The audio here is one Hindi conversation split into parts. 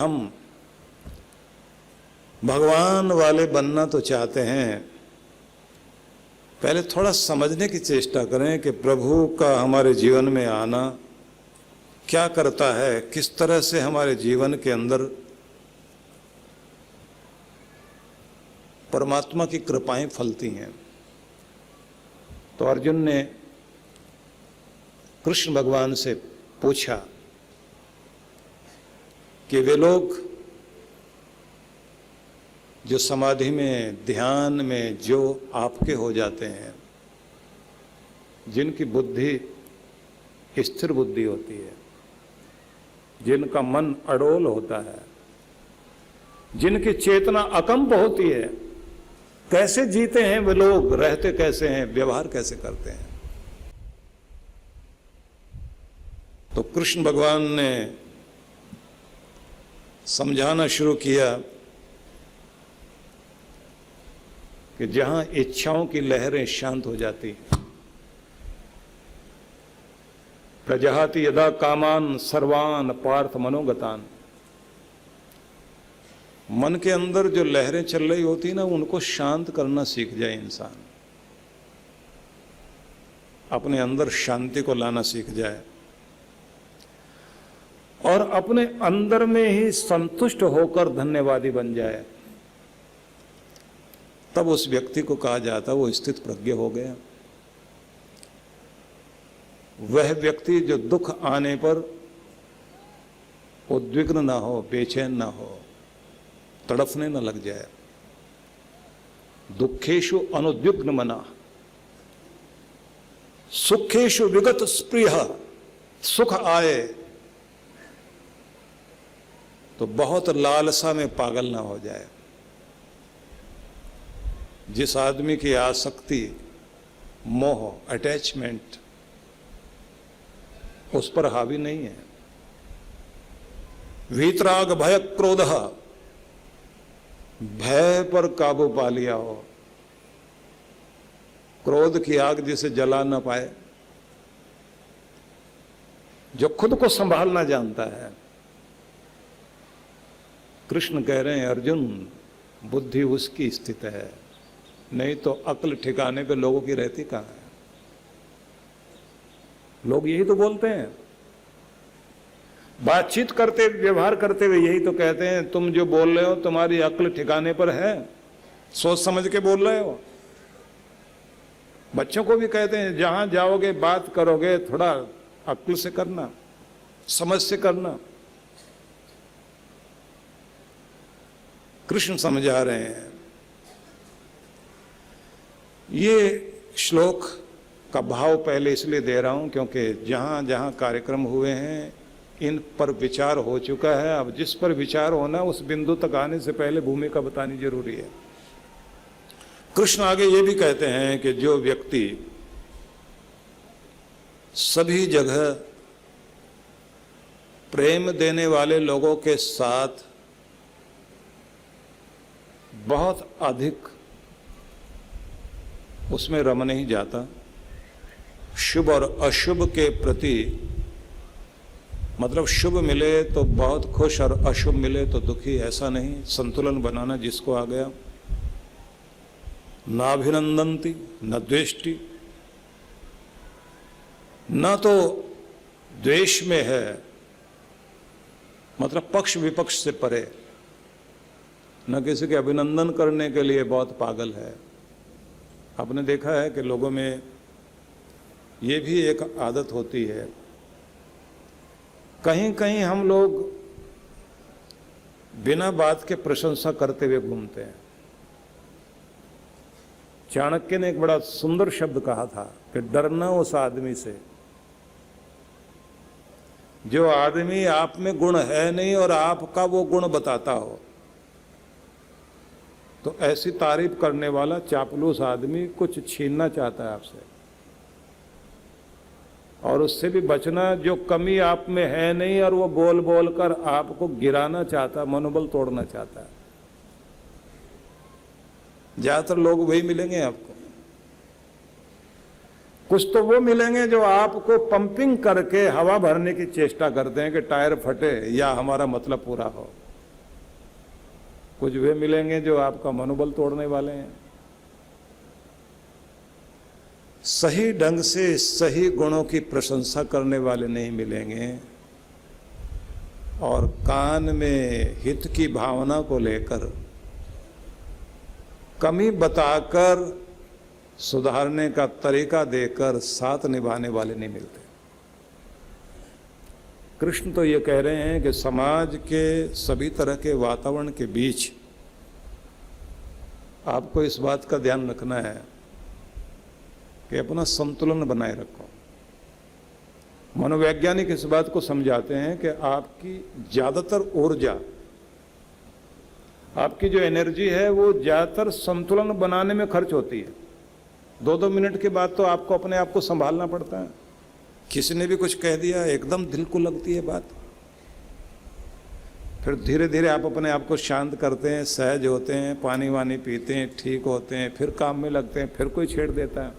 हम भगवान वाले बनना तो चाहते हैं, पहले थोड़ा समझने की चेष्टा करें कि प्रभु का हमारे जीवन में आना क्या करता है, किस तरह से हमारे जीवन के अंदर परमात्मा की कृपाएं फलती हैं। तो अर्जुन ने कृष्ण भगवान से पूछा कि वे लोग जो समाधि में, ध्यान में जो आपके हो जाते हैं, जिनकी बुद्धि स्थिर बुद्धि होती है, जिनका मन अडोल होता है, जिनकी चेतना अकंप होती है, कैसे जीते हैं वे लोग, रहते कैसे हैं, व्यवहार कैसे करते हैं। तो कृष्ण भगवान ने समझाना शुरू किया कि जहां इच्छाओं की लहरें शांत हो जाती हैं, प्रजहाति यदा कामान सर्वान पार्थ मनोगतान, मन के अंदर जो लहरें चल रही होती ना, उनको शांत करना सीख जाए इंसान, अपने अंदर शांति को लाना सीख जाए और अपने अंदर में ही संतुष्ट होकर धन्यवादी बन जाए, तब उस व्यक्ति को कहा जाता वो स्थित प्रज्ञ हो गया। वह व्यक्ति जो दुख आने पर उद्विग्न ना हो, बेचैन ना हो, तड़फने न लग जाए। दुखेषु अनुद्विग्न मना, सुखेषु विगत स्पृह, सुख आए तो बहुत लालसा में पागल ना हो जाए। जिस आदमी की आसक्ति, मोह, अटैचमेंट उस पर हावी नहीं है, वीतराग भय क्रोध, भय पर काबू पा लिया हो, क्रोध की आग जिसे जला ना पाए, जो खुद को संभालना जानता है। कृष्ण कह रहे हैं अर्जुन, बुद्धि उसकी स्थित है, नहीं तो अक्ल ठिकाने पे लोगों की रहती कहां है। लोग यही तो बोलते हैं, बातचीत करते, व्यवहार करते हुए यही तो कहते हैं, तुम जो बोल रहे हो तुम्हारी अक्ल ठिकाने पर है, सोच समझ के बोल रहे हो। बच्चों को भी कहते हैं, जहां जाओगे बात करोगे थोड़ा अक्ल से करना, समझ से करना। कृष्ण समझा रहे हैं। ये श्लोक का भाव पहले इसलिए दे रहा हूं क्योंकि जहां जहां कार्यक्रम हुए हैं इन पर विचार हो चुका है। अब जिस पर विचार होना उस बिंदु तक आने से पहले भूमिका बतानी जरूरी है। कृष्ण आगे ये भी कहते हैं कि जो व्यक्ति सभी जगह प्रेम देने वाले लोगों के साथ बहुत अधिक उसमें रम नहीं जाता, शुभ और अशुभ के प्रति, मतलब शुभ मिले तो बहुत खुश और अशुभ मिले तो दुखी, ऐसा नहीं, संतुलन बनाना जिसको आ गया। नाभिनंदन्ति न द्वेष्टि, न तो द्वेष में है, मतलब पक्ष विपक्ष से परे, न किसी के अभिनंदन करने के लिए बहुत पागल है। आपने देखा है कि लोगों में ये भी एक आदत होती है, कहीं कहीं हम लोग बिना बात के प्रशंसा करते हुए घूमते हैं। चाणक्य ने एक बड़ा सुंदर शब्द कहा था कि डरना उस आदमी से जो आदमी आप में गुण है नहीं और आपका वो गुण बताता हो। तो ऐसी तारीफ करने वाला चापलूस आदमी कुछ छीनना चाहता है आपसे, और उससे भी बचना जो कमी आप में है नहीं और वो बोल बोल कर आपको गिराना चाहता, मनोबल तोड़ना चाहता है। ज्यादातर लोग वही मिलेंगे आपको। कुछ तो वो मिलेंगे जो आपको पंपिंग करके हवा भरने की चेष्टा करते हैं कि टायर फटे या हमारा मतलब पूरा हो। कुछ वे मिलेंगे जो आपका मनोबल तोड़ने वाले हैं। सही ढंग से सही गुणों की प्रशंसा करने वाले नहीं मिलेंगे, और कान में हित की भावना को लेकर कमी बताकर सुधारने का तरीका देकर साथ निभाने वाले नहीं मिलते। कृष्ण तो ये कह रहे हैं कि समाज के सभी तरह के वातावरण के बीच आपको इस बात का ध्यान रखना है कि अपना संतुलन बनाए रखो। मनोवैज्ञानिक इस बात को समझाते हैं कि आपकी ज्यादातर ऊर्जा, आपकी जो एनर्जी है वो ज्यादातर संतुलन बनाने में खर्च होती है। 2-2 मिनट के बाद तो आपको अपने आप को संभालना पड़ता है। किसी ने भी कुछ कह दिया, एकदम दिल को लगती है बात, फिर धीरे धीरे आप अपने आप को शांत करते हैं, सहज होते हैं, पानी वानी पीते हैं, ठीक होते हैं, फिर काम में लगते हैं, फिर कोई छेड़ देता है।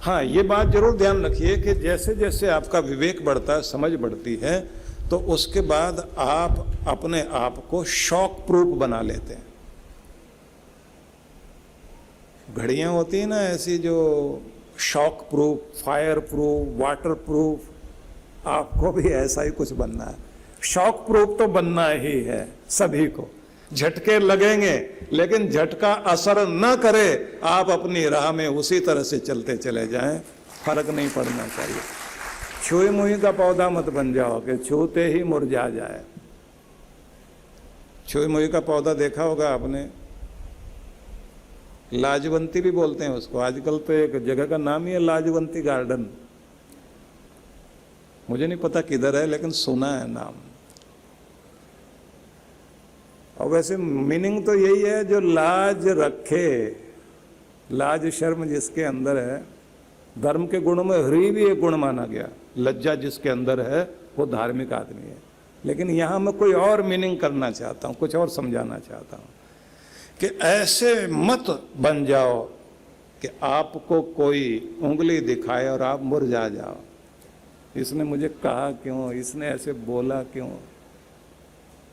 हाँ, ये बात जरूर ध्यान रखिए कि जैसे जैसे आपका विवेक बढ़ता है, समझ बढ़ती है, तो उसके बाद आप अपने आप को शॉक प्रूफ बना लेते हैं। घड़ियां होती है ना ऐसी जो shock proof, fire proof, water proof, आपको भी ऐसा ही कुछ बनना है। शॉक प्रूफ तो बनना ही है सभी को। झटके लगेंगे लेकिन झटका असर न करे, आप अपनी राह में उसी तरह से चलते चले जाएं, फर्क नहीं पड़ना चाहिए। छुई मुई का पौधा मत बन जाओ कि छूते ही मुरझा जाए। छुई मुई का पौधा देखा होगा आपने, लाजवंती भी बोलते हैं उसको। आजकल तो एक जगह का नाम ही है लाजवंती गार्डन, मुझे नहीं पता किधर है लेकिन सुना है नाम। और वैसे मीनिंग तो यही है, जो लाज रखे, लाज शर्म जिसके अंदर है। धर्म के गुणों में हृदय भी एक गुण माना गया। लज्जा जिसके अंदर है वो धार्मिक आदमी है। लेकिन यहां मैं कोई और मीनिंग करना चाहता हूं, कुछ और समझाना चाहता हूं कि ऐसे मत बन जाओ कि आपको कोई उंगली दिखाए और आप मुरझा जाओ। इसने मुझे कहा क्यों, इसने ऐसे बोला क्यों।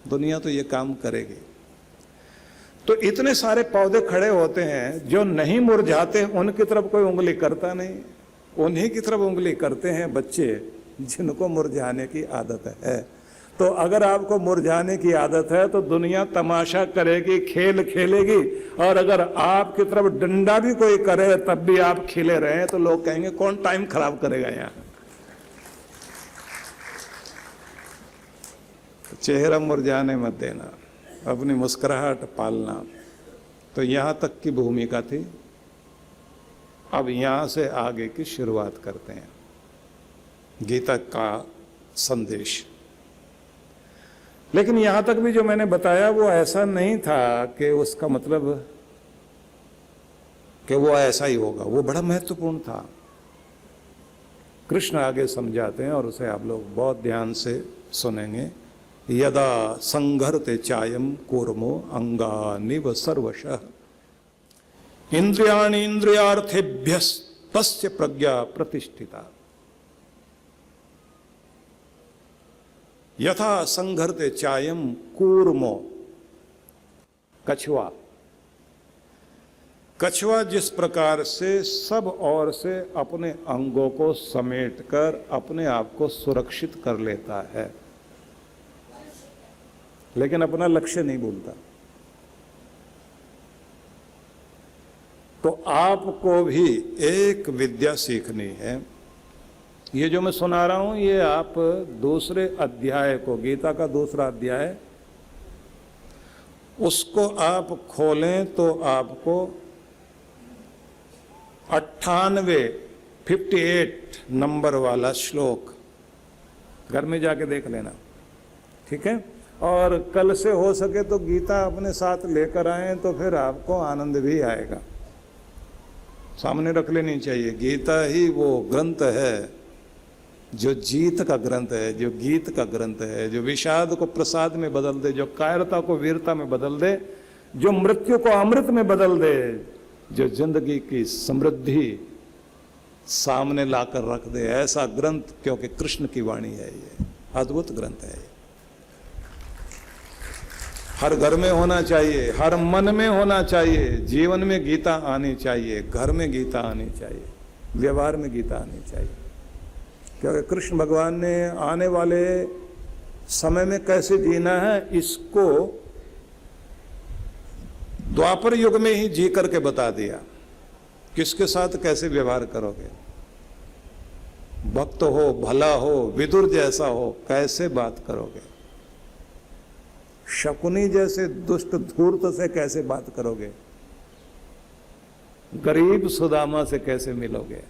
दुनिया तो ये काम करेगी। तो इतने सारे पौधे खड़े होते हैं जो नहीं मुरझाते, उनकी तरफ कोई उंगली करता नहीं। उन्हीं की तरफ उंगली करते हैं बच्चे जिनको मुरझाने की आदत है। तो अगर आपको मुरझाने की आदत है तो दुनिया तमाशा करेगी, खेल खेलेगी, और अगर आपकी तरफ डंडा भी कोई करे तब भी आप खिले रहे तो लोग कहेंगे कौन टाइम खराब करेगा यहाँ। चेहरा मुरझाने मत देना, अपनी मुस्कुराहट पालना। तो यहां तक की भूमिका थी। अब यहां से आगे की शुरुआत करते हैं। गीता का संदेश, लेकिन यहां तक भी जो मैंने बताया वो ऐसा नहीं था कि उसका मतलब कि वो ऐसा ही होगा, वो बड़ा महत्वपूर्ण था। कृष्ण आगे समझाते हैं और उसे आप लोग बहुत ध्यान से सुनेंगे। यदा संघर्ते चायम कूर्मो अंगानिव सर्वशः इंद्रियाणि इंद्रियार्थेभ्यस्तस्य प्रज्ञा प्रतिष्ठिता। यथा संघर्ते चायम कूर्मो, कछुआ। कछुआ जिस प्रकार से सब ओर से अपने अंगों को समेटकर अपने आप को सुरक्षित कर लेता है, लेकिन अपना लक्ष्य नहीं भूलता, तो आपको भी एक विद्या सीखनी है। ये जो मैं सुना रहा हूं ये आप दूसरे अध्याय को, गीता का दूसरा अध्याय, उसको आप खोलें तो आपको 58 नंबर वाला श्लोक घर में जाके देख लेना, ठीक है। और कल से हो सके तो गीता अपने साथ लेकर आए तो फिर आपको आनंद भी आएगा। सामने रख लेनी चाहिए। गीता ही वो ग्रंथ है जो जीत का ग्रंथ है, जो गीत का ग्रंथ है, जो विषाद को प्रसाद में बदल दे, जो कायरता को वीरता में बदल दे, जो मृत्यु को अमृत में बदल दे, जो जिंदगी की समृद्धि सामने लाकर रख दे, ऐसा ग्रंथ, क्योंकि कृष्ण की वाणी है। ये अद्भुत ग्रंथ है। हर घर में होना चाहिए, हर मन में होना चाहिए। जीवन में गीता आनी चाहिए, घर में गीता आनी चाहिए, व्यवहार में गीता आनी चाहिए। क्योंकि कृष्ण भगवान ने आने वाले समय में कैसे जीना है इसको द्वापर युग में ही जी करके बता दिया। किसके साथ कैसे व्यवहार करोगे, भक्त हो, भला हो, विदुर जैसा हो, कैसे बात करोगे, शकुनी जैसे दुष्ट धूर्त से कैसे बात करोगे, गरीब सुदामा से कैसे मिलोगे।